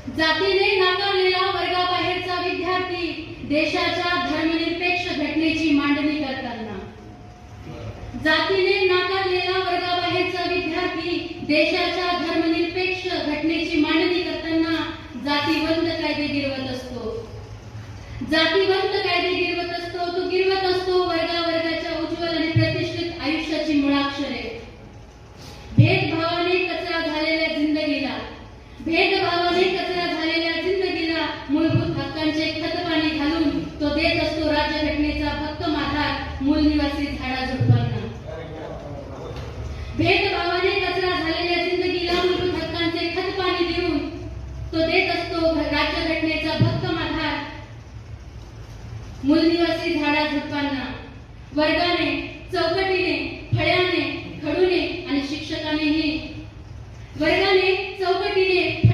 जातीने नाकारलेला वर्गाबाहेरचा विद्यार्थी देशाच्या धर्मनिरपेक्ष घटनेची मांडणी करताना, जातीने नाकारलेला वर्गाबाहेरचा विद्यार्थी देशाच्या धर्मनिरपेक्ष घटनेची मांडणी करताना जातीवंत कायदे गिरवत असतो. जातीवंत कायदे गिरवत असतो. तो गिरवत असतो वर्गाच्या उज्ज्वल आणि प्रतिष्ठित आयुष्याची मुळाक्षरे. भेदभावाने कचरा झालेल्या जिंदगीला, भेदभावाने कचरा झालेल्या जिंदगीला मूलभूत हक्कांचे खतपाणी घालून तो देत असतो राज्यघटनेचा भक्कम आधार मूल निवासी झाडाझुडपांना. भेदभावाने कचरा झालेल्या जिंदगीला मूलभूत हक्कांचे खतपाणी देऊन तो देत असतो राज्यघटनेचा भक्कम आधार मूलनिवासी झाडाझुडपांना. वर्गाने, चौकटीने, फळ्याने, खडूने आणि शिक्षकानेही, वर्गाने, चौकटीने